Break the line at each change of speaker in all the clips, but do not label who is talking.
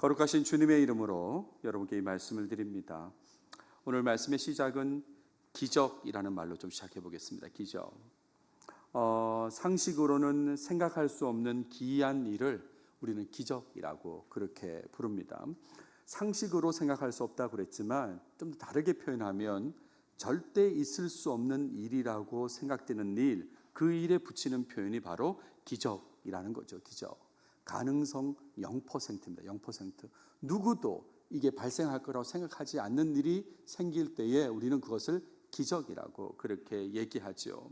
거룩하신 주님의 이름으로 여러분께 이 말씀을 드립니다. 오늘 말씀의 시작은 기적이라는 말로 좀 시작해 보겠습니다. 기적. 상식으로는 생각할 수 없는 기이한 일을 우리는 기적이라고 그렇게 부릅니다. 상식으로 생각할 수 없다고 그랬지만 좀 다르게 표현하면 절대 있을 수 없는 일이라고 생각되는 일, 그 일에 붙이는 표현이 바로 기적이라는 거죠. 기적. 가능성 0%입니다. 0%. 누구도 이게 발생할 거라고 생각하지 않는 일이 생길 때에 우리는 그것을 기적이라고 그렇게 얘기하죠.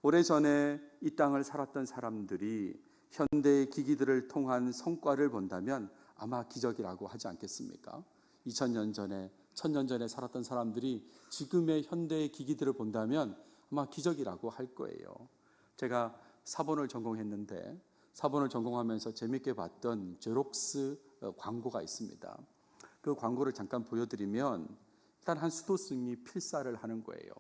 오래전에 이 땅을 살았던 사람들이 현대의 기기들을 통한 성과를 본다면 아마 기적이라고 하지 않겠습니까? 2000년 전에, 1000년 전에 살았던 사람들이 지금의 현대의 기기들을 본다면 아마 기적이라고 할 거예요. 제가 사본을 전공했는데 사본을 전공하면서 재밌게 봤던 제록스 광고가 있습니다. 그 광고를 잠깐 보여드리면 일단 한 수도승이 필사를 하는 거예요.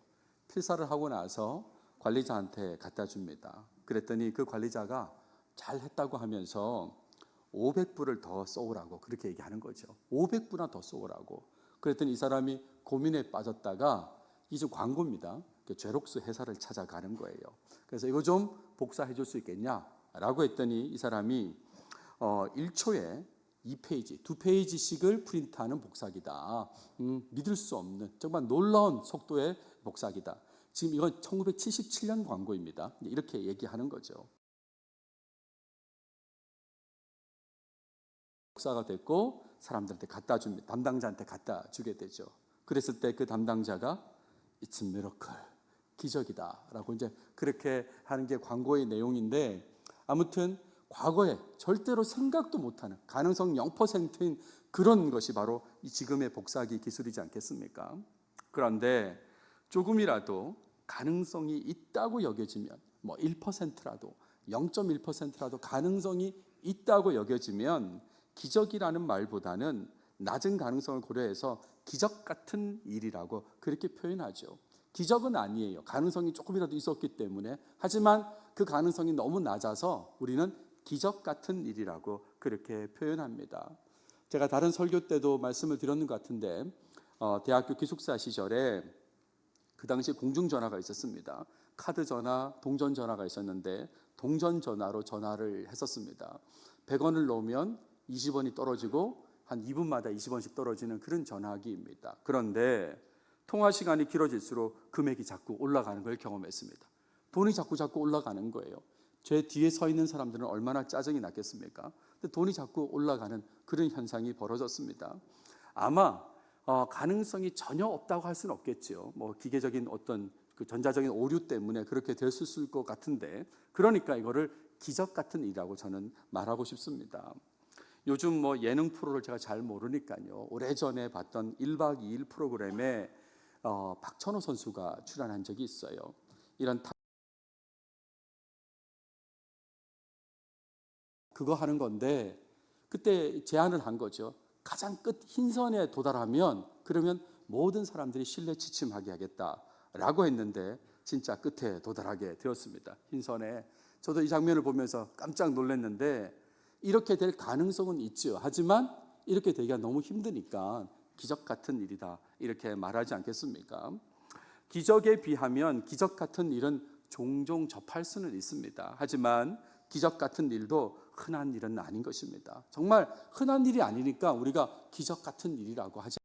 필사를 하고 나서 관리자한테 갖다 줍니다. 그랬더니 그 관리자가 잘했다고 하면서 500불을 더 쏘라고 그렇게 얘기하는 거죠. 500불이나 더 쏘라고. 그랬더니 이 사람이 고민에 빠졌다가 이제 광고입니다. 제록스 회사를 찾아가는 거예요. 그래서 이거 좀 복사해 줄 수 있겠냐? 라고 했더니 이 사람이 1초에 2페이지, 2페이지씩을 프린트하는 복사기다. 믿을 수 없는 정말 놀라운 속도의 복사기다. 지금 이건 1977년 광고입니다. 이렇게 얘기하는 거죠. 복사가 됐고 사람들한테 갖다 줍니다. 담당자한테 갖다 주게 되죠. 그랬을 때 그 담당자가 It's a miracle, 기적이다 라고 이제 그렇게 하는 게 광고의 내용인데, 아무튼 과거에 절대로 생각도 못하는 가능성 0%인 그런 것이 바로 이 지금의 복사기 기술이지 않겠습니까? 그런데 조금이라도 가능성이 있다고 여겨지면 1%라도 0.1%라도 가능성이 있다고 여겨지면 기적이라는 말보다는 낮은 가능성을 고려해서 기적 같은 일이라고 그렇게 표현하죠. 기적은 아니에요. 가능성이 조금이라도 있었기 때문에. 하지만 그 가능성이 너무 낮아서 우리는 기적 같은 일이라고 그렇게 표현합니다. 제가 다른 설교 때도 말씀을 드렸는 것 같은데 대학교 기숙사 시절에 그 당시 공중전화가 있었습니다. 카드전화, 동전전화가 있었는데 동전전화로 전화를 했었습니다. 100원을 넣으면 20원이 떨어지고 한 2분마다 20원씩 떨어지는 그런 전화기입니다. 그런데 통화 시간이 길어질수록 금액이 자꾸 올라가는 걸 경험했습니다. 돈이 자꾸 올라가는 거예요. 제 뒤에 서 있는 사람들은 얼마나 짜증이 났겠습니까? 근데 돈이 자꾸 올라가는 그런 현상이 벌어졌습니다. 아마 가능성이 전혀 없다고 할 수는 없겠죠. 기계적인 어떤 그 전자적인 오류 때문에 그렇게 될 수 있을 것 같은데, 그러니까 이거를 기적 같은 일이라고 저는 말하고 싶습니다. 요즘 예능 프로를 제가 잘 모르니까요. 오래전에 봤던 1박 2일 프로그램에 박찬호 선수가 출연한 적이 있어요. 이런 그거 하는 건데 그때 제안을 한 거죠. 가장 끝 흰선에 도달하면 그러면 모든 사람들이 실내 취침하게 하겠다라고 했는데 진짜 끝에 도달하게 되었습니다. 흰선에. 저도 이 장면을 보면서 깜짝 놀랐는데 이렇게 될 가능성은 있죠. 하지만 이렇게 되기가 너무 힘드니까 기적 같은 일이다 이렇게 말하지 않겠습니까? 기적에 비하면 기적 같은 일은 종종 접할 수는 있습니다. 하지만 기적 같은 일도 흔한 일은 아닌 것입니다. 정말 흔한 일이 아니니까 우리가 기적 같은 일이라고 하지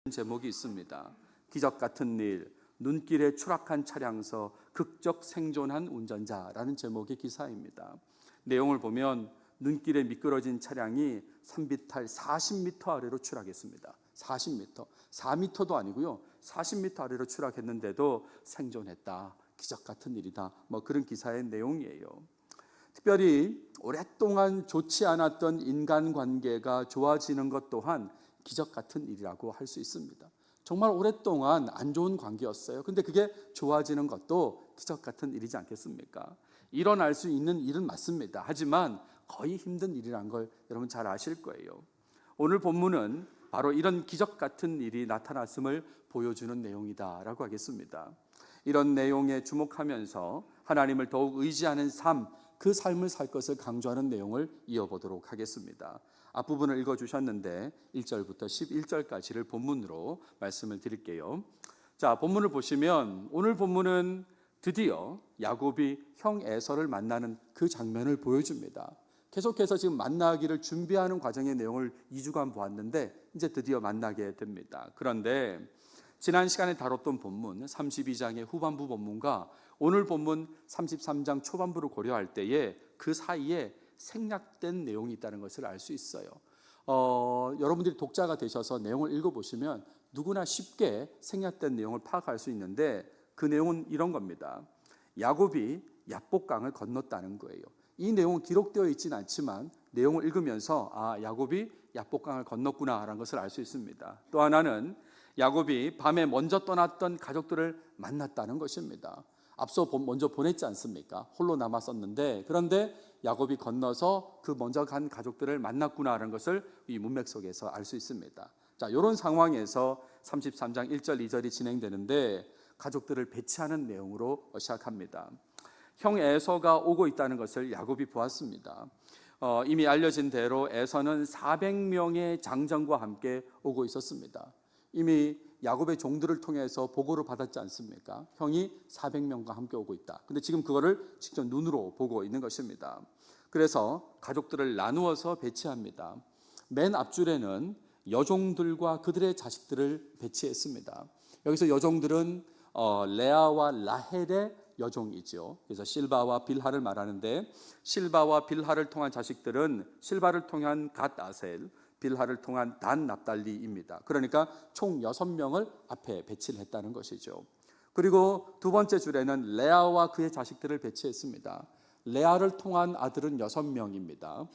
않는 제목이 있습니다. 기적 같은 일, 눈길에 추락한 차량서 극적 생존한 운전자라는 제목의 기사입니다. 내용을 보면 눈길에 미끄러진 차량이 산비탈 40m 아래로 추락했습니다. 40m, 4m도 아니고요. 40m 아래로 추락했는데도 생존했다. 기적 같은 일이다. 그런 기사의 내용이에요. 특별히 오랫동안 좋지 않았던 인간관계가 좋아지는 것 또한 기적 같은 일이라고 할 수 있습니다. 정말 오랫동안 안 좋은 관계였어요. 근데 그게 좋아지는 것도 기적 같은 일이지 않겠습니까? 일어날 수 있는 일은 맞습니다. 하지만 거의 힘든 일이란 걸 여러분 잘 아실 거예요. 오늘 본문은 바로 이런 기적 같은 일이 나타났음을 보여주는 내용이다라고 하겠습니다. 이런 내용에 주목하면서 하나님을 더욱 의지하는 삶, 그 삶을 살 것을 강조하는 내용을 이어보도록 하겠습니다. 앞부분을 읽어주셨는데 1절부터 11절까지를 본문으로 말씀을 드릴게요. 자, 본문을 보시면 오늘 본문은 드디어 야곱이 형 에서를 만나는 그 장면을 보여줍니다. 계속해서 지금 만나기를 준비하는 과정의 내용을 2주간 보았는데 이제 드디어 만나게 됩니다. 그런데 지난 시간에 다뤘던 본문 32장의 후반부 본문과 오늘 본문 33장 초반부를 고려할 때에 그 사이에 생략된 내용이 있다는 것을 알 수 있어요. 여러분들이 독자가 되셔서 내용을 읽어보시면 누구나 쉽게 생략된 내용을 파악할 수 있는데 그 내용은 이런 겁니다. 야곱이 야복강을 건넜다는 거예요. 이 내용은 기록되어 있지는 않지만 내용을 읽으면서 야곱이 야복강을 건넜구나라는 것을 알 수 있습니다. 또 하나는 야곱이 밤에 먼저 떠났던 가족들을 만났다는 것입니다. 앞서 먼저 보냈지 않습니까? 홀로 남았었는데 그런데 야곱이 건너서 그 먼저 간 가족들을 만났구나라는 것을 이 문맥 속에서 알 수 있습니다. 자, 이런 상황에서 33장 1절 2절이 진행되는데 가족들을 배치하는 내용으로 시작합니다. 형 에서가 오고 있다는 것을 야곱이 보았습니다. 이미 알려진 대로 에서는 400명의 장정과 함께 오고 있었습니다. 이미 야곱의 종들을 통해서 보고를 받았지 않습니까? 형이 400명과 함께 오고 있다. 근데 지금 그거를 직접 눈으로 보고 있는 것입니다. 그래서 가족들을 나누어서 배치합니다. 맨 앞줄에는 여종들과 그들의 자식들을 배치했습니다. 여기서 여종들은 레아와 라헬의 여종이죠. 그래서 실바와 빌하를 말하는데 실바와 빌하를 통한 자식들은 실바를 통한 갓 아셀, 빌하를 통한 단 납달리입니다. 그러니까 총 6명을 앞에 배치를 했다는 것이죠. 그리고 두 번째 줄에는 레아와 그의 자식들을 배치했습니다. 레아를 통한 아들은 6명입니다.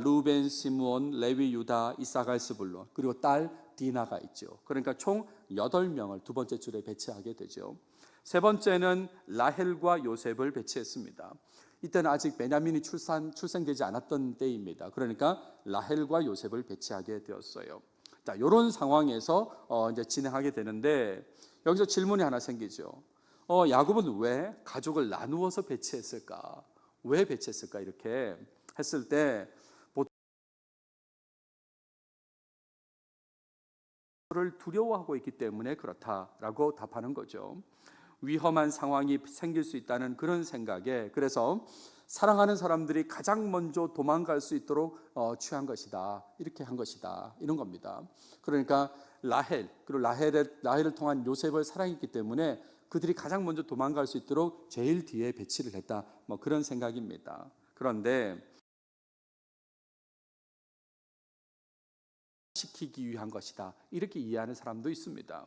루벤, 시므온, 레위, 유다, 이사갈, 스불론, 그리고 딸 디나가 있죠. 그러니까 총 8명을 두 번째 줄에 배치하게 되죠. 세 번째는 라헬과 요셉을 배치했습니다. 이때는 아직 베냐민이 출생되지 않았던 때입니다. 그러니까 라헬과 요셉을 배치하게 되었어요. 자, 이런 상황에서 이제 진행하게 되는데 여기서 질문이 하나 생기죠. 야곱은 왜 가족을 나누어서 배치했을까? 왜 배치했을까? 이렇게 했을 때 보통을 두려워하고 있기 때문에 그렇다라고 답하는 거죠. 위험한 상황이 생길 수 있다는 그런 생각에 그래서 사랑하는 사람들이 가장 먼저 도망갈 수 있도록 취한 것이다. 이렇게 한 것이다. 이런 겁니다. 그러니까 라헬 그리고 라헬을 통한 요셉을 사랑했기 때문에 그들이 가장 먼저 도망갈 수 있도록 제일 뒤에 배치를 했다. 그런 생각입니다. 그런데 시키기 위한 것이다. 이렇게 이해하는 사람도 있습니다.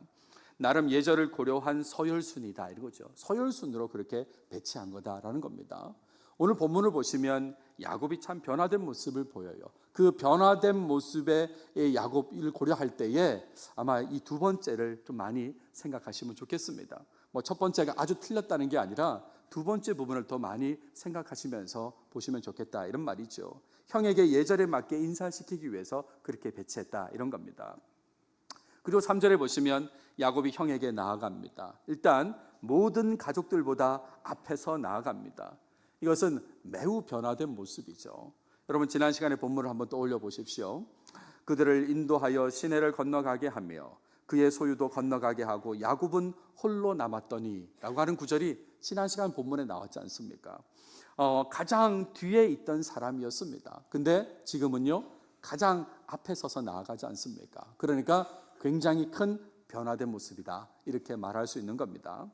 나름 예절을 고려한 서열순이다 이거죠. 서열순으로 그렇게 배치한 거다라는 겁니다. 오늘 본문을 보시면 야곱이 참 변화된 모습을 보여요. 그 변화된 모습의 야곱을 고려할 때에 아마 이 두 번째를 좀 많이 생각하시면 좋겠습니다. 첫 번째가 아주 틀렸다는 게 아니라 두 번째 부분을 더 많이 생각하시면서 보시면 좋겠다 이런 말이죠. 형에게 예절에 맞게 인사시키기 위해서 그렇게 배치했다 이런 겁니다. 그리고 3절에 보시면 야곱이 형에게 나아갑니다. 일단 모든 가족들보다 앞에서 나아갑니다. 이것은 매우 변화된 모습이죠. 여러분 지난 시간에 본문을 한번 떠올려 보십시오. 그들을 인도하여 시내를 건너가게 하며 그의 소유도 건너가게 하고 야곱은 홀로 남았더니 라고 하는 구절이 지난 시간 본문에 나왔지 않습니까? 가장 뒤에 있던 사람이었습니다. 근데 지금은요 가장 앞에 서서 나아가지 않습니까? 그러니까 굉장히 큰 변화된 모습이다 이렇게 말할 수 있는 겁니다.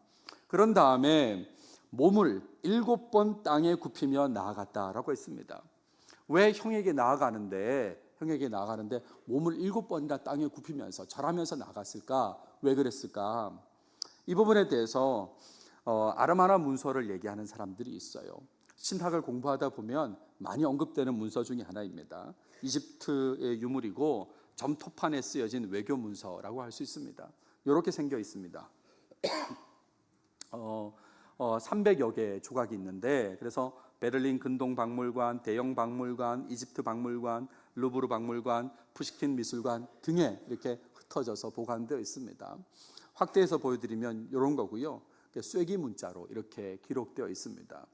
그런 다음에 몸을 7번 땅에 굽히며 나아갔다라고 했습니다. 왜 형에게 나아가는데 몸을 7번이나 땅에 굽히면서 절하면서 나갔을까? 왜 그랬을까? 이 부분에 대해서 아르마나 문서를 얘기하는 사람들이 있어요. 신학을 공부하다 보면 많이 언급되는 문서 중에 하나입니다. 이집트의 유물이고 점토판에 쓰여진 외교 문서라고 할 수 있습니다. 이렇게 생겨 있습니다. 300여 개의 조각이 있는데 그래서 베를린 근동박물관, 대영 박물관, 이집트 박물관, 루브르 박물관, 푸시킨 미술관 등에 이렇게 흩어져서 보관되어 있습니다. 확대해서 보여드리면 이런 거고요. 쐐기 문자로 이렇게 기록되어 있습니다.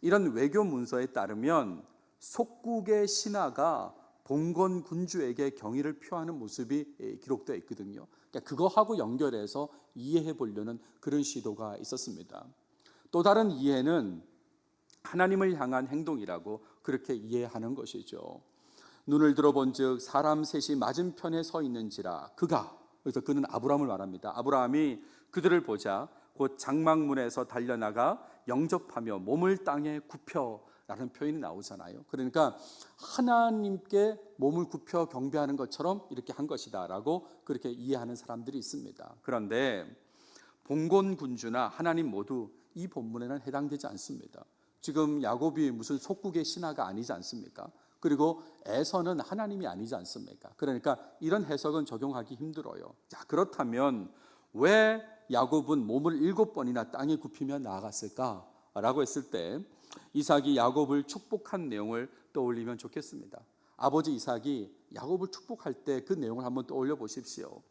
이런 외교 문서에 따르면 속국의 신하가 봉건 군주에게 경의를 표하는 모습이 기록되어 있거든요. 그러니까 그거하고 연결해서 이해해 보려는 그런 시도가 있었습니다. 또 다른 이해는 하나님을 향한 행동이라고 그렇게 이해하는 것이죠. 눈을 들어본즉 사람 셋이 맞은편에 서 있는지라 그래서 그는 아브라함을 말합니다. 아브라함이 그들을 보자 곧 장막문에서 달려나가 영접하며 몸을 땅에 굽혀라는 표현이 나오잖아요. 그러니까 하나님께 몸을 굽혀 경배하는 것처럼 이렇게 한 것이다라고 그렇게 이해하는 사람들이 있습니다. 그런데 봉건 군주나 하나님 모두 이 본문에는 해당되지 않습니다. 지금 야곱이 무슨 속국의 신하가 아니지 않습니까? 그리고 에서는 하나님이 아니지 않습니까? 그러니까 이런 해석은 적용하기 힘들어요. 자, 그렇다면 왜 야곱은 몸을 7번이나 땅에 굽히며 나아갔을까라고 했을 때 이삭이 야곱을 축복한 내용을 떠올리면 좋겠습니다. 아버지 이삭이 야곱을 축복할 때 그 내용을 한번 떠올려 보십시오.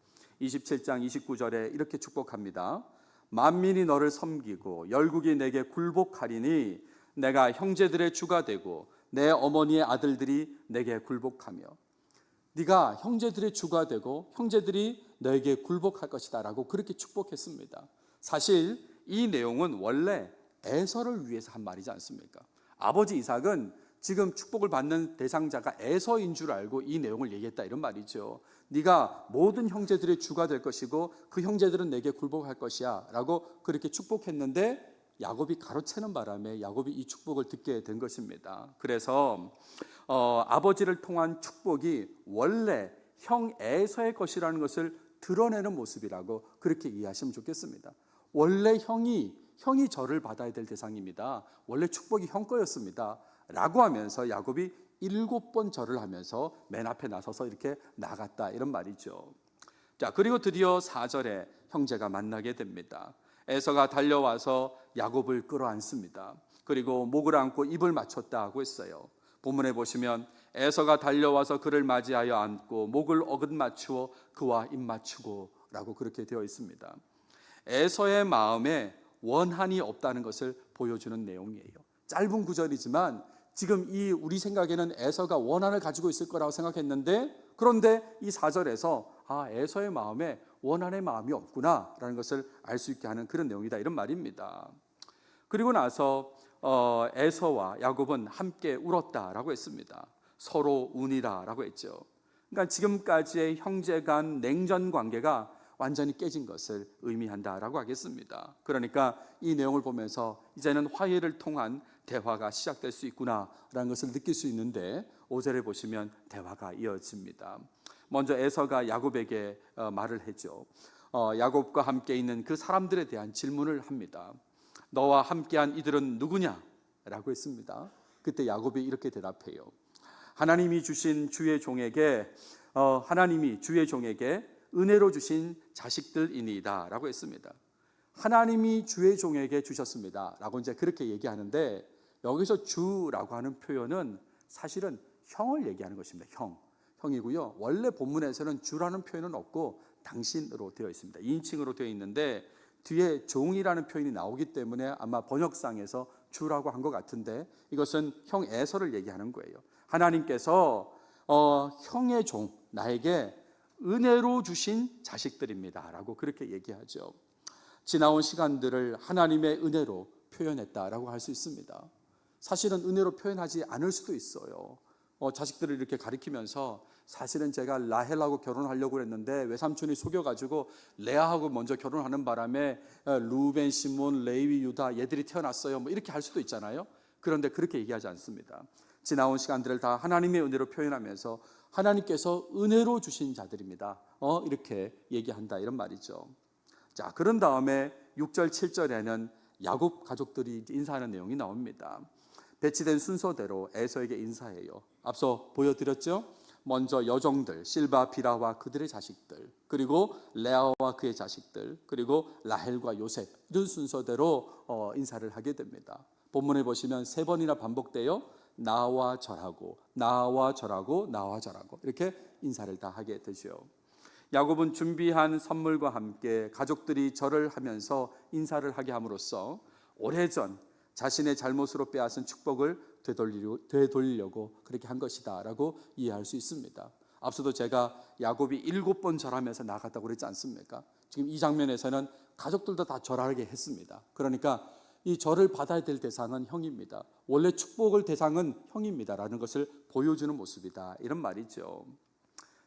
27장 29절에 이렇게 축복합니다. 만민이 너를 섬기고 열국이 내게 굴복하리니 내가 형제들의 주가 되고 내 어머니의 아들들이 내게 굴복하며 네가 형제들의 주가 되고 형제들이 너에게 굴복할 것이다 라고 그렇게 축복했습니다. 사실 이 내용은 원래 에서를 위해서 한 말이지 않습니까? 아버지 이삭은 지금 축복을 받는 대상자가 에서인 줄 알고 이 내용을 얘기했다 이런 말이죠. 네가 모든 형제들의 주가 될 것이고 그 형제들은 내게 굴복할 것이야 라고 그렇게 축복했는데 야곱이 가로채는 바람에 야곱이 이 축복을 듣게 된 것입니다. 그래서 아버지를 통한 축복이 원래 형 에서의 것이라는 것을 드러내는 모습이라고 그렇게 이해하시면 좋겠습니다. 원래 형이 저를 받아야 될 대상입니다. 원래 축복이 형 거였습니다. 라고 하면서 야곱이 7번 절을 하면서 맨 앞에 나서서 이렇게 나갔다 이런 말이죠. 자, 그리고 드디어 4절에 형제가 만나게 됩니다. 에서가 달려와서 야곱을 끌어안습니다. 그리고 목을 안고 입을 맞췄다 고 했어요. 본문에 보시면 에서가 달려와서 그를 맞이하여 안고 목을 어긋 맞추어 그와 입 맞추고 라고 그렇게 되어 있습니다. 에서의 마음에 원한이 없다는 것을 보여주는 내용이에요. 짧은 구절이지만 지금 우리 생각에는 에서가 원한을 가지고 있을 거라고 생각했는데 그런데 이 4절에서 에서의 마음에 원한의 마음이 없구나라는 것을 알 수 있게 하는 그런 내용이다 이런 말입니다. 그리고 나서 에서와 야곱은 함께 울었다라고 했습니다. 서로 운이다라고 했죠. 그러니까 지금까지의 형제 간 냉전 관계가 완전히 깨진 것을 의미한다라고 하겠습니다. 그러니까 이 내용을 보면서 이제는 화해를 통한 대화가 시작될 수 있구나라는 것을 느낄 수 있는데 5절에 보시면 대화가 이어집니다. 먼저 에서가 야곱에게 말을 하죠. 야곱과 함께 있는 그 사람들에 대한 질문을 합니다. 너와 함께한 이들은 누구냐? 라고 했습니다. 그때 야곱이 이렇게 대답해요. 하나님이 주의 종에게 은혜로 주신 자식들이니이다 라고 했습니다. 하나님이 주의 종에게 주셨습니다 라고 이제 그렇게 얘기하는데 여기서 주라고 하는 표현은 사실은 형을 얘기하는 것입니다. 형이고요. 원래 본문에서는 주라는 표현은 없고 당신으로 되어 있습니다. 2인칭으로 되어 있는데 뒤에 종이라는 표현이 나오기 때문에 아마 번역상에서 주라고 한 것 같은데 이것은 형 에서를 얘기하는 거예요. 하나님께서 형의 종 나에게 은혜로 주신 자식들입니다 라고 그렇게 얘기하죠. 지나온 시간들을 하나님의 은혜로 표현했다라고 할 수 있습니다. 사실은 은혜로 표현하지 않을 수도 있어요. 자식들을 이렇게 가리키면서 사실은 제가 라헬하고 결혼하려고 했는데 외삼촌이 속여가지고 레아하고 먼저 결혼하는 바람에 루벤, 시몬, 레위, 유다 얘들이 태어났어요. 뭐 이렇게 할 수도 있잖아요. 그런데 그렇게 얘기하지 않습니다. 지나온 시간들을 다 하나님의 은혜로 표현하면서 하나님께서 은혜로 주신 자들입니다. 이렇게 얘기한다 이런 말이죠. 자, 그런 다음에 6절, 7절에는 야곱 가족들이 인사하는 내용이 나옵니다. 배치된 순서대로 에서에게 인사해요. 앞서 보여드렸죠? 먼저 여종들 실바, 비라와 그들의 자식들, 그리고 레아와 그의 자식들, 그리고 라헬과 요셉 이런 순서대로 인사를 하게 됩니다. 본문에 보시면 3번이나 반복되어 나와 절하고 나와 절하고 나와 절하고 이렇게 인사를 다 하게 되죠. 야곱은 준비한 선물과 함께 가족들이 절을 하면서 인사를 하게 함으로써 오래전 자신의 잘못으로 빼앗은 축복을 되돌리려고 그렇게 한 것이다 라고 이해할 수 있습니다. 앞서도 제가 야곱이 7번 절하면서 나갔다고 그랬지 않습니까? 지금 이 장면에서는 가족들도 다 절하게 했습니다. 그러니까 이 절을 받아야 될 대상은 형입니다. 원래 축복을 대상은 형입니다라는 것을 보여주는 모습이다, 이런 말이죠.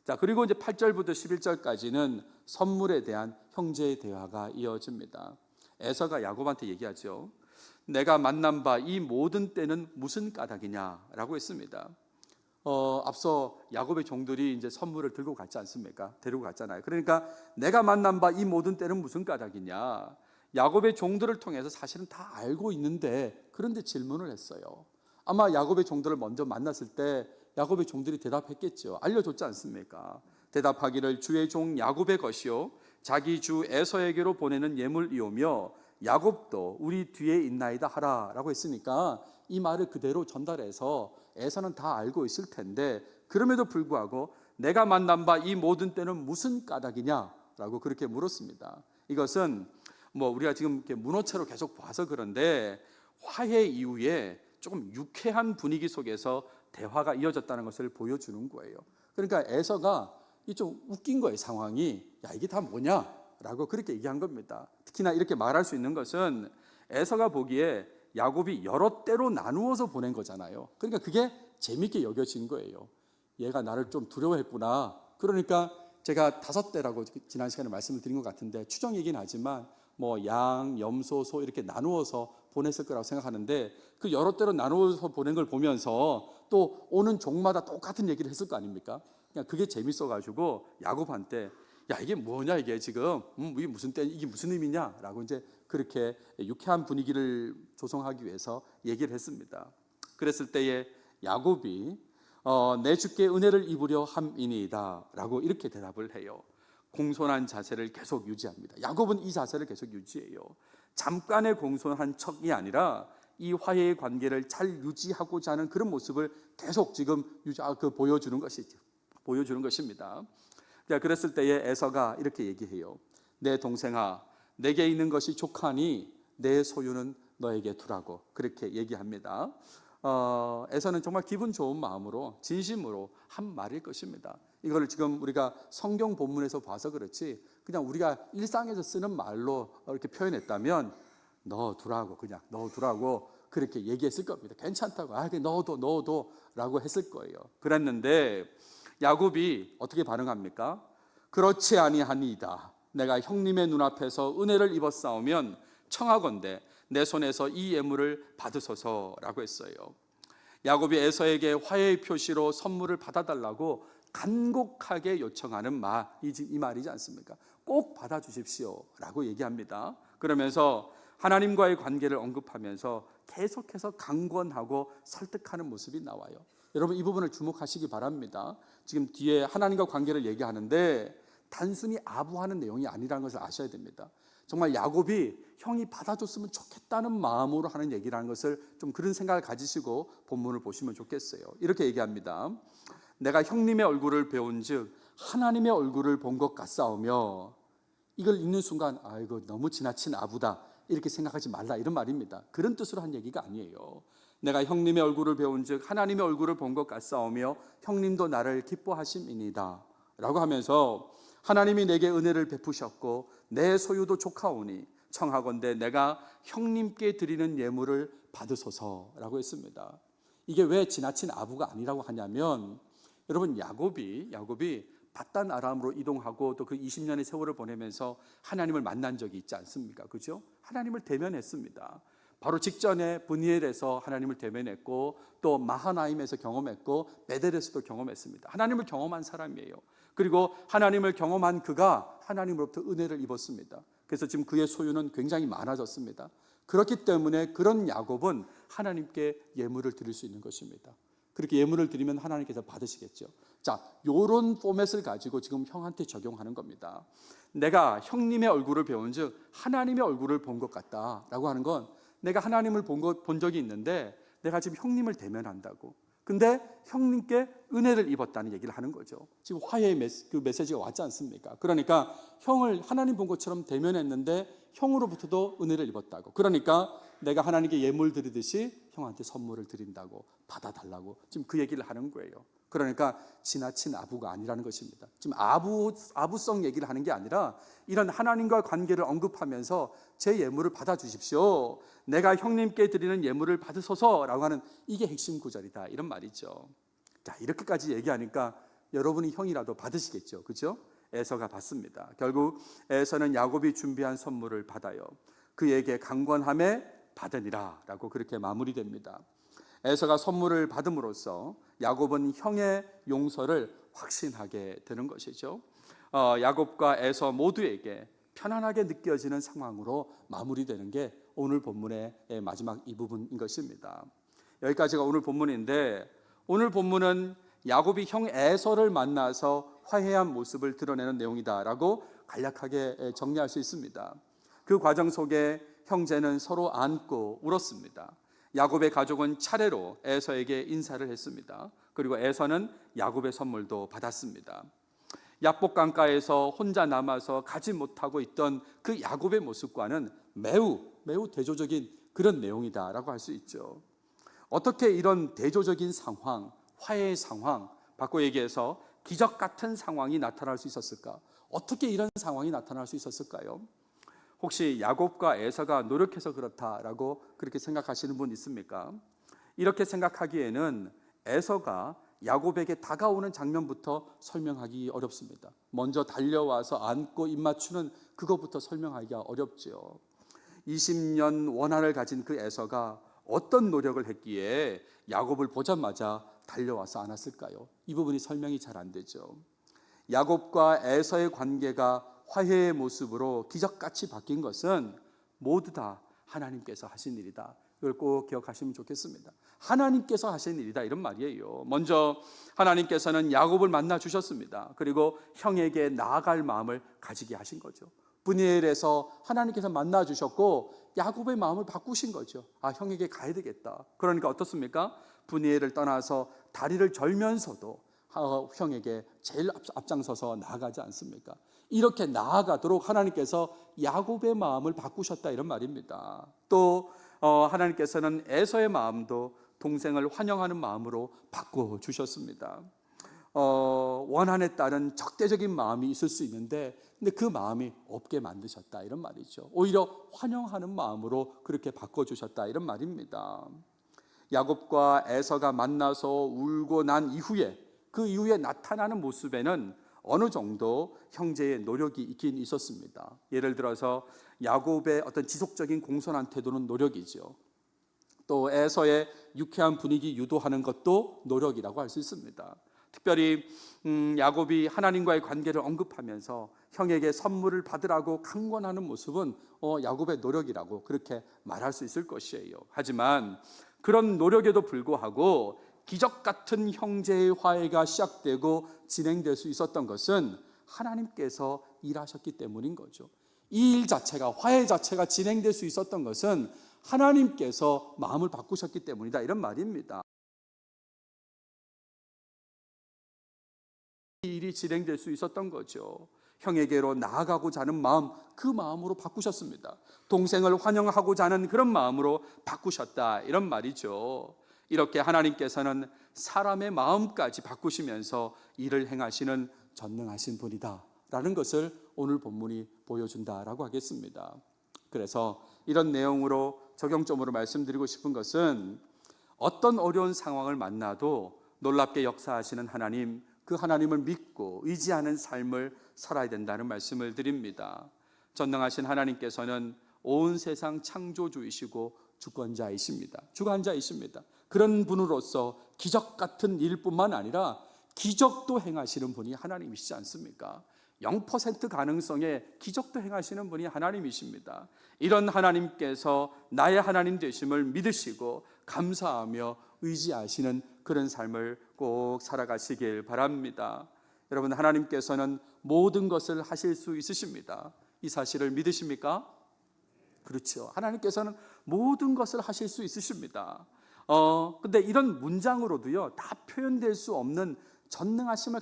자, 그리고 이제 8절부터 11절까지는 선물에 대한 형제의 대화가 이어집니다. 에서가 야곱한테 얘기하죠. 내가 만난 바 이 모든 때는 무슨 까닭이냐라고 했습니다. 앞서 야곱의 종들이 이제 선물을 들고 갔지 않습니까? 데리고 갔잖아요. 그러니까 내가 만난 바 이 모든 때는 무슨 까닭이냐? 야곱의 종들을 통해서 사실은 다 알고 있는데, 그런데 질문을 했어요. 아마 야곱의 종들을 먼저 만났을 때 야곱의 종들이 대답했겠죠. 알려줬지 않습니까? 대답하기를 주의 종 야곱의 것이요 자기 주 에서에게로 보내는 예물이오며 야곱도 우리 뒤에 있나이다 하라라고 했으니까 이 말을 그대로 전달해서 에서는 다 알고 있을 텐데, 그럼에도 불구하고 내가 만난 바 이 모든 때는 무슨 까닭이냐라고 그렇게 물었습니다. 이것은 우리가 지금 이렇게 문어체로 계속 봐서 그런데 화해 이후에 조금 유쾌한 분위기 속에서 대화가 이어졌다는 것을 보여주는 거예요. 그러니까 에서가 좀 웃긴 거예요. 상황이. 야, 이게 다 뭐냐라고 그렇게 얘기한 겁니다. 특히나 이렇게 말할 수 있는 것은 에서가 보기에 야곱이 여러 때로 나누어서 보낸 거잖아요. 그러니까 그게 재밌게 여겨진 거예요. 얘가 나를 좀 두려워했구나. 그러니까 제가 5때라고 지난 시간에 말씀을 드린 것 같은데 추정이긴 하지만 양, 염소, 소 이렇게 나누어서 보냈을 거라고 생각하는데, 그 여러 때로 나누어서 보낸 걸 보면서 또 오는 종마다 똑같은 얘기를 했을 거 아닙니까? 그냥 그게 재밌어가지고 야곱한테 야, 이게 뭐냐 이게 지금 이게 무슨 때, 이게 무슨 의미냐라고 이제 그렇게 유쾌한 분위기를 조성하기 위해서 얘기를 했습니다. 그랬을 때에 야곱이 내 주께 은혜를 입으려 함이니이다라고 이렇게 대답을 해요. 공손한 자세를 계속 유지합니다. 야곱은 이 자세를 계속 유지해요. 잠깐의 공손한 척이 아니라 이 화해의 관계를 잘 유지하고자 하는 그런 모습을 계속 지금 보여주는 것입니다. 그랬을 때에 에서가 이렇게 얘기해요. 내 동생아, 내게 있는 것이 족하니 내 소유는 너에게 두라고 그렇게 얘기합니다. 에서는 정말 기분 좋은 마음으로 진심으로 한 말일 것입니다. 이거를 지금 우리가 성경 본문에서 봐서 그렇지 그냥 우리가 일상에서 쓰는 말로 이렇게 표현했다면 넣어두라고, 그냥 넣어두라고 그렇게 얘기했을 겁니다. 괜찮다고, 넣어둬 라고 했을 거예요. 그랬는데 야곱이 어떻게 반응합니까? 그렇지 아니하니이다. 내가 형님의 눈앞에서 은혜를 입었사오면 청하건대 내 손에서 이 예물을 받으소서라고 했어요. 야곱이 에서에게 화해의 표시로 선물을 받아달라고 간곡하게 요청하는 이 말이지 않습니까? 꼭 받아주십시오라고 얘기합니다. 그러면서 하나님과의 관계를 언급하면서 계속해서 강권하고 설득하는 모습이 나와요. 여러분 이 부분을 주목하시기 바랍니다. 지금 뒤에 하나님과 관계를 얘기하는데 단순히 아부하는 내용이 아니라는 것을 아셔야 됩니다. 정말 야곱이 형이 받아줬으면 좋겠다는 마음으로 하는 얘기라는 것을 좀 그런 생각을 가지시고 본문을 보시면 좋겠어요. 이렇게 얘기합니다. 내가 형님의 얼굴을 배운즉 하나님의 얼굴을 본 것 같사오며, 이걸 읽는 순간 이거 너무 지나친 아부다 이렇게 생각하지 말라 이런 말입니다. 그런 뜻으로 한 얘기가 아니에요. 내가 형님의 얼굴을 배운즉 하나님의 얼굴을 본 것 같사오며 형님도 나를 기뻐하심이니이다 라고 하면서 하나님이 내게 은혜를 베푸셨고 내 소유도 족하오니 청하건대 내가 형님께 드리는 예물을 받으소서라고 했습니다. 이게 왜 지나친 아부가 아니라고 하냐면, 여러분 야곱이 바단 아람으로 이동하고 또 그 20년의 세월을 보내면서 하나님을 만난 적이 있지 않습니까? 그죠? 하나님을 대면했습니다. 바로 직전에 브니엘에서 하나님을 대면했고 또 마하나임에서 경험했고 베델에서도 경험했습니다. 하나님을 경험한 사람이에요. 그리고 하나님을 경험한 그가 하나님으로부터 은혜를 입었습니다. 그래서 지금 그의 소유는 굉장히 많아졌습니다. 그렇기 때문에 그런 야곱은 하나님께 예물을 드릴 수 있는 것입니다. 그렇게 예물을 드리면 하나님께서 받으시겠죠. 자, 요런 포맷을 가지고 지금 형한테 적용하는 겁니다. 내가 형님의 얼굴을 배운즉 하나님의 얼굴을 본 것 같다라고 하는 건, 내가 하나님을 본 적이 있는데 내가 지금 형님을 대면한다고, 근데 형님께 은혜를 입었다는 얘기를 하는 거죠. 지금 화해의 그 메시지가 왔지 않습니까? 그러니까 형을 하나님 본 것처럼 대면했는데 형으로부터도 은혜를 입었다고. 그러니까 내가 하나님께 예물 드리듯이 형한테 선물을 드린다고, 받아달라고 지금 그 얘기를 하는 거예요. 그러니까 지나친 아부가 아니라는 것입니다. 지금 아부성 얘기를 하는 게 아니라 이런 하나님과 관계를 언급하면서 제 예물을 받아주십시오, 내가 형님께 드리는 예물을 받으소서라고 하는, 이게 핵심 구절이다, 이런 말이죠. 자, 이렇게까지 얘기하니까 여러분이 형이라도 받으시겠죠, 그렇죠? 에서가 받습니다. 결국 에서는 야곱이 준비한 선물을 받아요. 그에게 강권함에 받으니라 라고 그렇게 마무리됩니다. 에서가 선물을 받음으로써 야곱은 형의 용서를 확신하게 되는 것이죠. 야곱과 에서 모두에게 편안하게 느껴지는 상황으로 마무리되는 게 오늘 본문의 마지막 이 부분인 것입니다. 여기까지가 오늘 본문인데, 오늘 본문은 야곱이 형 에서를 만나서 화해한 모습을 드러내는 내용이다라고 간략하게 정리할 수 있습니다. 그 과정 속에 형제는 서로 안고 울었습니다. 야곱의 가족은 차례로 에서에게 인사를 했습니다. 그리고 에서는 야곱의 선물도 받았습니다. 야복 강가에서 혼자 남아서 가지 못하고 있던 그 야곱의 모습과는 매우 대조적인 그런 내용이다라고 할 수 있죠. 어떻게 이런 대조적인 상황, 화해의 상황, 바꿔 얘기해서 기적 같은 상황이 나타날 수 있었을까? 어떻게 이런 상황이 나타날 수 있었을까요? 혹시 야곱과 에서가 노력해서 그렇다라고 그렇게 생각하시는 분 있습니까? 이렇게 생각하기에는 에서가 야곱에게 다가오는 장면부터 설명하기 어렵습니다. 먼저 달려와서 안고 입 맞추는 그것부터 설명하기가 어렵죠. 20년 원한을 가진 그 에서가 어떤 노력을 했기에 야곱을 보자마자 달려와서 안았을까요? 이 부분이 설명이 잘 안 되죠. 야곱과 에서의 관계가 화해의 모습으로 기적같이 바뀐 것은 모두 다 하나님께서 하신 일이다. 이걸 꼭 기억하시면 좋겠습니다. 하나님께서 하신 일이다, 이런 말이에요. 먼저 하나님께서는 야곱을 만나 주셨습니다. 그리고 형에게 나아갈 마음을 가지게 하신 거죠. 브니엘에서 하나님께서 만나 주셨고 야곱의 마음을 바꾸신 거죠. 아, 형에게 가야 되겠다. 그러니까 어떻습니까? 브니엘을 떠나서 다리를 절면서도 형에게 제일 앞장서서 나아가지 않습니까? 이렇게 나아가도록 하나님께서 야곱의 마음을 바꾸셨다, 이런 말입니다. 또 하나님께서는 에서의 마음도 동생을 환영하는 마음으로 바꿔주셨습니다. 원한에 따른 적대적인 마음이 있을 수 있는데 근데 그 마음이 없게 만드셨다, 이런 말이죠. 오히려 환영하는 마음으로 그렇게 바꿔주셨다, 이런 말입니다. 야곱과 에서가 만나서 울고 난 이후에, 그 이후에 나타나는 모습에는 어느 정도 형제의 노력이 있긴 있었습니다. 예를 들어서 야곱의 어떤 지속적인 공손한 태도는 노력이죠. 또 에서의 유쾌한 분위기 유도하는 것도 노력이라고 할 수 있습니다. 특별히 야곱이 하나님과의 관계를 언급하면서 형에게 선물을 받으라고 강권하는 모습은 야곱의 노력이라고 그렇게 말할 수 있을 것이에요. 하지만 그런 노력에도 불구하고 기적 같은 형제의 화해가 시작되고 진행될 수 있었던 것은 하나님께서 일하셨기 때문인 거죠. 이 일 자체가, 화해 자체가 진행될 수 있었던 것은 하나님께서 마음을 바꾸셨기 때문이다, 이런 말입니다. 이 일이 진행될 수 있었던 거죠. 형에게로 나아가고자 하는 마음, 그 마음으로 바꾸셨습니다. 동생을 환영하고자 하는 그런 마음으로 바꾸셨다, 이런 말이죠. 이렇게 하나님께서는 사람의 마음까지 바꾸시면서 일을 행하시는 전능하신 분이다 라는 것을 오늘 본문이 보여준다라고 하겠습니다. 그래서 이런 내용으로 적용점으로 말씀드리고 싶은 것은 어떤 어려운 상황을 만나도 놀랍게 역사하시는 하나님, 그 하나님을 믿고 의지하는 삶을 살아야 된다는 말씀을 드립니다. 전능하신 하나님께서는 온 세상 창조주이시고 주권자이십니다. 주관자이십니다. 그런 분으로서 기적 같은 일뿐만 아니라 기적도 행하시는 분이 하나님이시지 않습니까? 0% 가능성의 기적도 행하시는 분이 하나님이십니다. 이런 하나님께서 나의 하나님 되심을 믿으시고 감사하며 의지하시는 그런 삶을 꼭 살아가시길 바랍니다. 여러분, 하나님께서는 모든 것을 하실 수 있으십니다. 이 사실을 믿으십니까? 그렇죠. 하나님께서는 모든 것을 하실 수 있으십니다. 근데 이런 문장으로도요, 다 표현될 수 없는 전능하심을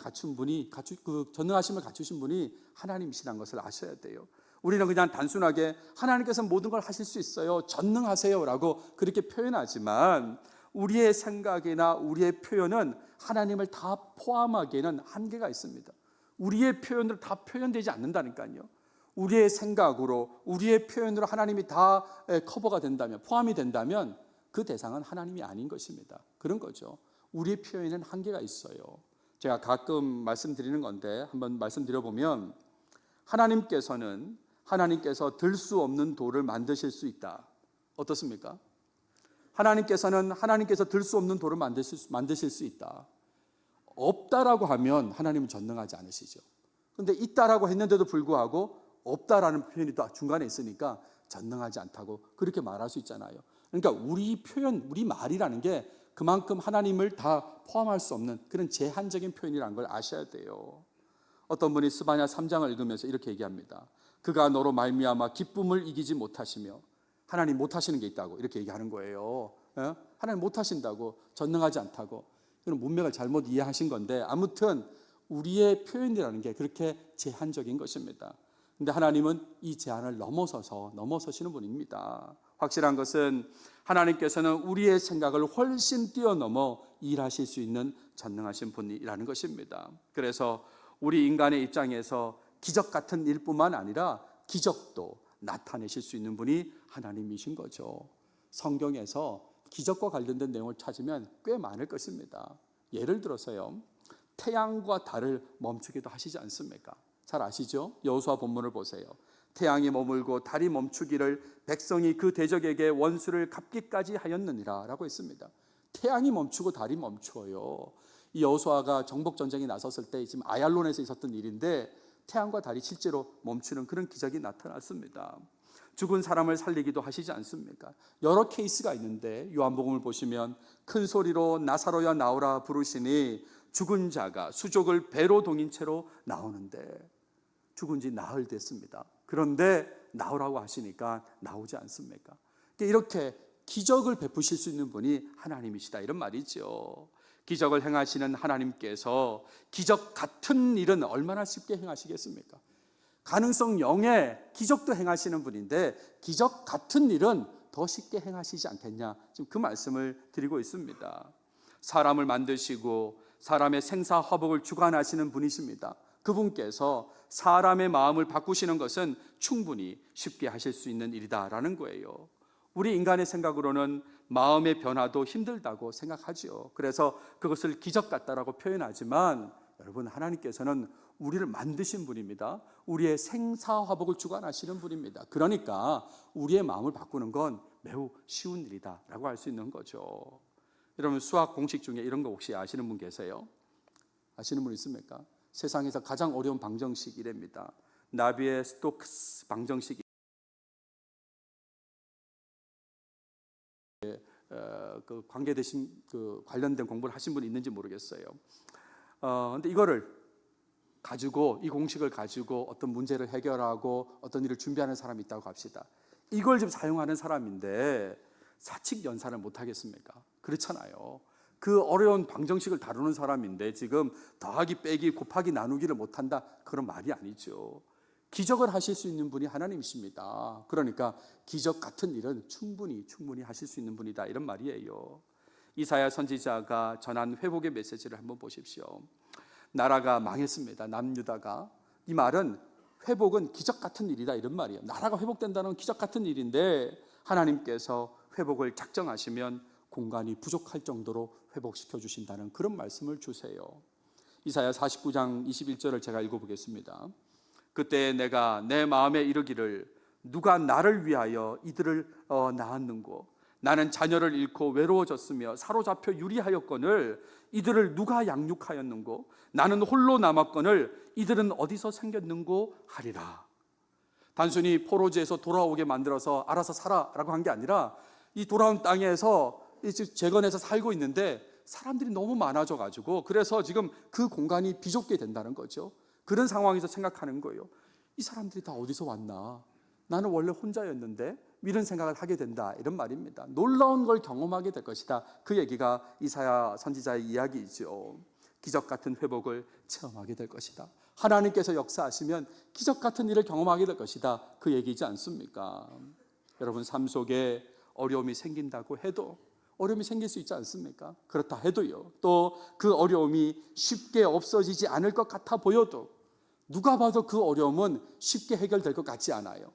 전능하심을 갖추신 분이 하나님이시라는 것을 아셔야 돼요. 우리는 그냥 단순하게 하나님께서 모든 걸 하실 수 있어요, 전능하세요라고 그렇게 표현하지만 우리의 생각이나 우리의 표현은 하나님을 다 포함하기에는 한계가 있습니다. 우리의 표현으로 다 표현되지 않는다니까요. 우리의 생각으로, 우리의 표현으로 하나님이 다 커버가 된다면, 포함이 된다면 그 대상은 하나님이 아닌 것입니다. 그런 거죠. 우리의 표현에는 한계가 있어요. 제가 가끔 말씀드리는 건데 한번 말씀드려보면, 하나님께서 들 수 없는 돌을 만드실 수 있다. 어떻습니까? 하나님께서 들 수 없는 돌을 만드실 수 있다. 없다라고 하면 하나님은 전능하지 않으시죠. 그런데 있다라고 했는데도 불구하고 없다라는 표현이 또 중간에 있으니까 전능하지 않다고 그렇게 말할 수 있잖아요. 그러니까 우리 말이라는 게 그만큼 하나님을 다 포함할 수 없는 그런 제한적인 표현이라는 걸 아셔야 돼요. 어떤 분이 스바냐 3장을 읽으면서 이렇게 얘기합니다. 그가 너로 말미암아 기쁨을 이기지 못하시며, 하나님 못하시는 게 있다고 이렇게 얘기하는 거예요. 하나님 못하신다고, 전능하지 않다고. 이건 문맥을 잘못 이해하신 건데, 아무튼 우리의 표현이라는 게 그렇게 제한적인 것입니다. 근데 하나님은 이 제한을 넘어서시는 분입니다. 확실한 것은 하나님께서는 우리의 생각을 훨씬 뛰어넘어 일하실 수 있는 전능하신 분이라는 것입니다. 그래서 우리 인간의 입장에서 기적 같은 일뿐만 아니라 기적도 나타내실 수 있는 분이 하나님이신 거죠. 성경에서 기적과 관련된 내용을 찾으면 꽤 많을 것입니다. 예를 들어서요, 태양과 달을 멈추기도 하시지 않습니까? 잘 아시죠? 여호수아 본문을 보세요. 태양이 머물고 달이 멈추기를 백성이 그 대적에게 원수를 갚기까지 하였느니라 라고 했습니다. 태양이 멈추고 달이 멈추어요. 이 여호수아가 정복 전쟁에 나섰을 때 지금 아얄론에서 있었던 일인데 태양과 달이 실제로 멈추는 그런 기적이 나타났습니다. 죽은 사람을 살리기도 하시지 않습니까? 여러 케이스가 있는데 요한복음을 보시면 큰 소리로 나사로야 나오라 부르시니 죽은 자가 수족을 배로 동인 채로 나오는데 죽은 지 나흘 됐습니다. 그런데 나오라고 하시니까 나오지 않습니까? 이렇게 기적을 베푸실 수 있는 분이 하나님이시다, 이런 말이죠. 기적을 행하시는 하나님께서 기적 같은 일은 얼마나 쉽게 행하시겠습니까? 가능성 0의 기적도 행하시는 분인데 기적 같은 일은 더 쉽게 행하시지 않겠냐, 지금 그 말씀을 드리고 있습니다. 사람을 만드시고 사람의 생사화복을 주관하시는 분이십니다. 그분께서 사람의 마음을 바꾸시는 것은 충분히 쉽게 하실 수 있는 일이다라는 거예요. 우리 인간의 생각으로는 마음의 변화도 힘들다고 생각하지요. 그래서 그것을 기적 같다라고 표현하지만 여러분, 하나님께서는 우리를 만드신 분입니다. 우리의 생사화복을 주관하시는 분입니다. 그러니까 우리의 마음을 바꾸는 건 매우 쉬운 일이다라고 할 수 있는 거죠. 여러분, 수학 공식 중에 이런 거 혹시 아시는 분 계세요? 아시는 분 있습니까? 세상에서 가장 어려운 방정식 이랍니다. 나비의 스톡스 방정식. 그 관계되신 관련된 공부를 하신 분이 있는지 모르겠어요. 근데 이 공식을 가지고 어떤 문제를 해결하고 어떤 일을 준비하는 사람이 있다고 합시다. 이걸 지금 사용하는 사람인데 사칙 연산을 못 하겠습니까? 그렇잖아요. 그 어려운 방정식을 다루는 사람인데 지금 더하기 빼기 곱하기 나누기를 못 한다, 그런 말이 아니죠. 기적을 하실 수 있는 분이 하나님이십니다. 그러니까 기적 같은 일은 충분히 하실 수 있는 분이다, 이런 말이에요. 이사야 선지자가 전한 회복의 메시지를 한번 보십시오. 나라가 망했습니다, 남유다가. 이 말은 회복은 기적 같은 일이다, 이런 말이에요. 나라가 회복된다는 건 기적 같은 일인데 하나님께서 회복을 작정하시면 공간이 부족할 정도로 회복시켜 주신다는 그런 말씀을 주세요. 이사야 49장 21절을 제가 읽어보겠습니다. 그때 내가 내 마음에 이르기를 누가 나를 위하여 이들을 낳았는고, 나는 자녀를 잃고 외로워졌으며 사로잡혀 유리하였거늘 이들을 누가 양육하였는고, 나는 홀로 남았거늘 이들은 어디서 생겼는고 하리라. 단순히 포로지에서 돌아오게 만들어서 알아서 살아라고 한 게 아니라 이 돌아온 땅에서 재건해서 살고 있는데 사람들이 너무 많아져 가지고 그래서 지금 그 공간이 비좁게 된다는 거죠. 그런 상황에서 생각하는 거예요. 이 사람들이 다 어디서 왔나? 나는 원래 혼자였는데 이런 생각을 하게 된다, 이런 말입니다. 놀라운 걸 경험하게 될 것이다. 그 얘기가 이사야 선지자의 이야기이죠. 기적 같은 회복을 체험하게 될 것이다. 하나님께서 역사하시면 기적 같은 일을 경험하게 될 것이다. 그 얘기지 않습니까? 여러분, 삶 속에 어려움이 생긴다고 해도, 어려움이 생길 수 있지 않습니까? 그렇다 해도요, 또 그 어려움이 쉽게 없어지지 않을 것 같아 보여도, 누가 봐도 그 어려움은 쉽게 해결될 것 같지 않아요.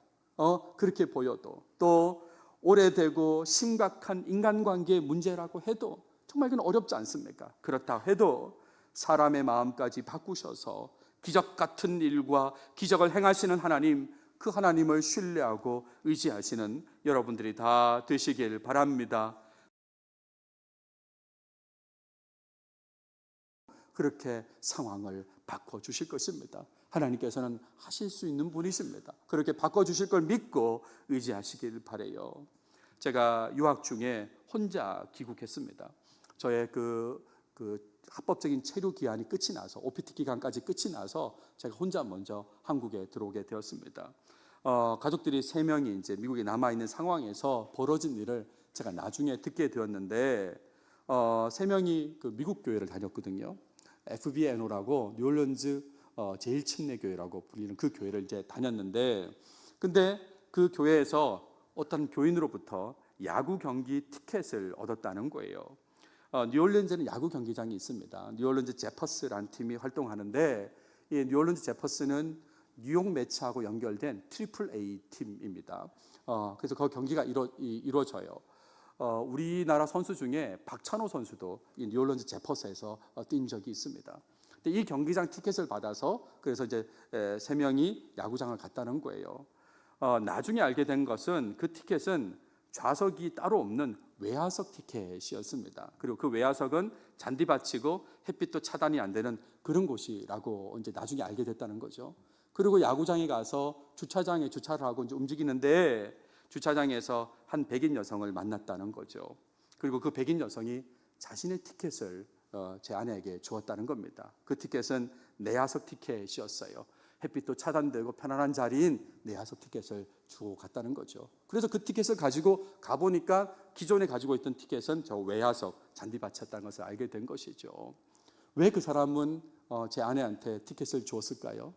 그렇게 보여도, 또 오래되고 심각한 인간관계의 문제라고 해도 정말 그건 어렵지 않습니까? 그렇다 해도 사람의 마음까지 바꾸셔서 기적 같은 일과 기적을 행하시는 하나님, 그 하나님을 신뢰하고 의지하시는 여러분들이 다 되시길 바랍니다. 그렇게 상황을 바꿔주실 것입니다. 하나님께서는 하실 수 있는 분이십니다. 그렇게 바꿔주실 걸 믿고 의지하시길 바라요. 제가 유학 중에 혼자 귀국했습니다. 저의 그 합법적인 체류 기한이 끝이 나서, OPT 기간까지 끝이 나서 제가 혼자 먼저 한국에 들어오게 되었습니다. 가족들이 3명이 이제 미국에 남아 있는 상황에서 벌어진 일을 제가 나중에 듣게 되었는데, 3명이 그 미국 교회를 다녔거든요. FBNO라고 뉴올리언즈 제일 침례 교회라고 불리는 그 교회를 이제 다녔는데, 근데 그 교회에서 어떤 교인으로부터 야구 경기 티켓을 얻었다는 거예요. 뉴올리언즈는 야구 경기장이 있습니다. 뉴올리언즈 제퍼스라는 팀이 활동하는데, 이 뉴올리언즈 제퍼스는 뉴욕 매치하고 연결된 트리플 A 팀입니다. 그래서 그 경기가 이루어져요. 우리나라 선수 중에 박찬호 선수도 이 뉴올리언즈 제퍼스에서 뛴 적이 있습니다. 근데 이 경기장 티켓을 받아서 그래서 이제 3명이 야구장을 갔다는 거예요. 나중에 알게 된 것은 그 티켓은 좌석이 따로 없는 외야석 티켓이었습니다. 그리고 그 외야석은 잔디밭이고 햇빛도 차단이 안 되는 그런 곳이라고 이제 나중에 알게 됐다는 거죠. 그리고 야구장에 가서 주차장에 주차를 하고 이제 움직이는데, 주차장에서 한 백인 여성을 만났다는 거죠. 그리고 그 백인 여성이 자신의 티켓을 제 아내에게 주었다는 겁니다. 그 티켓은 내야석 티켓이었어요. 햇빛도 차단되고 편안한 자리인 내야석 티켓을 주고 갔다는 거죠. 그래서 그 티켓을 가지고 가보니까 기존에 가지고 있던 티켓은 저 외야석 잔디밭이었다는 것을 알게 된 것이죠. 왜 그 사람은 제 아내한테 티켓을 주었을까요?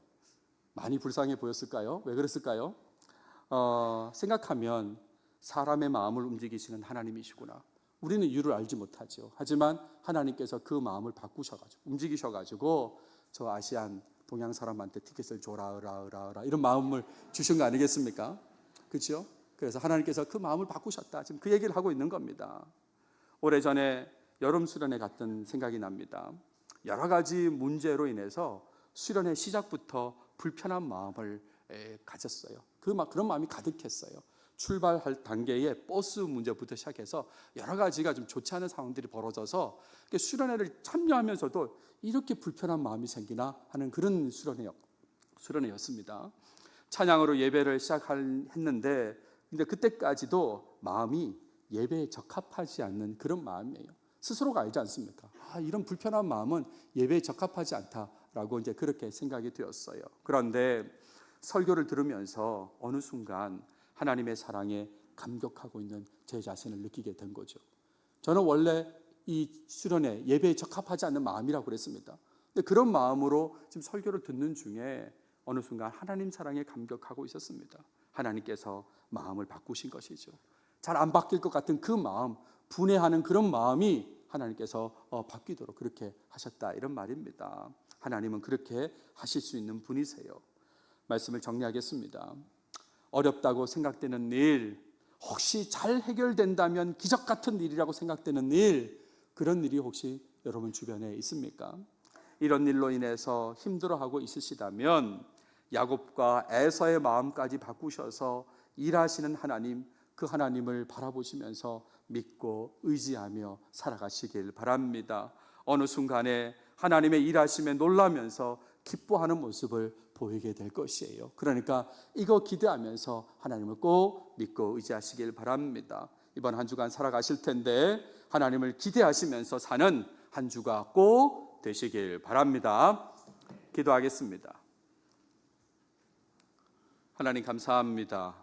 많이 불쌍해 보였을까요? 왜 그랬을까요? 생각하면 사람의 마음을 움직이시는 하나님이시구나. 우리는 이유를 알지 못하죠. 하지만 하나님께서 그 마음을 바꾸셔가지고 움직이셔가지고 저 아시안 동양 사람한테 티켓을 줘라 이런 마음을 주신 거 아니겠습니까? 그렇죠? 그래서 하나님께서 그 마음을 바꾸셨다. 지금 그 얘기를 하고 있는 겁니다. 오래전에 여름 수련회 갔던 생각이 납니다. 여러 가지 문제로 인해서 수련회 시작부터 불편한 마음을 가졌어요. 그런 마음이 가득했어요. 출발할 단계에 버스 문제부터 시작해서 여러 가지가 좀 좋지 않은 상황들이 벌어져서 수련회를 참여하면서도 이렇게 불편한 마음이 생기나 하는 그런 수련회였습니다. 찬양으로 예배를 시작했는데, 근데 그때까지도 마음이 예배에 적합하지 않는 그런 마음이에요. 스스로가 알지 않습니까? 이런 불편한 마음은 예배에 적합하지 않다라고 이제 그렇게 생각이 되었어요. 그런데 설교를 들으면서 어느 순간 하나님의 사랑에 감격하고 있는 제 자신을 느끼게 된 거죠. 저는 원래 이 수련회 예배에 적합하지 않는 마음이라고 그랬습니다. 근데 그런 마음으로 지금 설교를 듣는 중에 어느 순간 하나님 사랑에 감격하고 있었습니다. 하나님께서 마음을 바꾸신 것이죠. 잘 안 바뀔 것 같은 그 마음, 분해하는 그런 마음이 하나님께서 바뀌도록 그렇게 하셨다, 이런 말입니다. 하나님은 그렇게 하실 수 있는 분이세요. 말씀을 정리하겠습니다. 어렵다고 생각되는 일, 혹시 잘 해결된다면 기적 같은 일이라고 생각되는 일, 그런 일이 혹시 여러분 주변에 있습니까? 이런 일로 인해서 힘들어하고 있으시다면 야곱과 에서의 마음까지 바꾸셔서 일하시는 하나님, 그 하나님을 바라보시면서 믿고 의지하며 살아가시길 바랍니다. 어느 순간에 하나님의 일하심에 놀라면서 기뻐하는 모습을 보이게 될 것이에요. 그러니까 이거 기대하면서 하나님을 꼭 믿고 의지하시길 바랍니다. 이번 한 주간 살아가실 텐데 하나님을 기대하시면서 사는 한 주가 꼭 되시길 바랍니다. 기도하겠습니다. 하나님 감사합니다.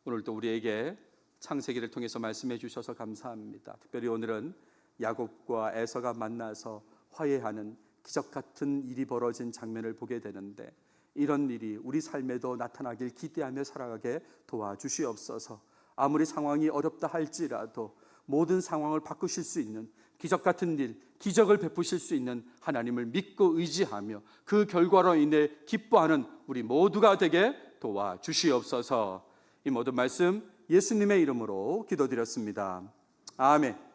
오늘도 우리에게 창세기를 통해서 말씀해 주셔서 감사합니다. 특별히 오늘은 야곱과 에서가 만나서 화해하는 기적 같은 일이 벌어진 장면을 보게 되는데, 이런 일이 우리 삶에도 나타나길 기대하며 살아가게 도와주시옵소서. 아무리 상황이 어렵다 할지라도 모든 상황을 바꾸실 수 있는 기적 같은 일, 기적을 베푸실 수 있는 하나님을 믿고 의지하며 그 결과로 인해 기뻐하는 우리 모두가 되게 도와주시옵소서. 이 모든 말씀 예수님의 이름으로 기도드렸습니다. 아멘.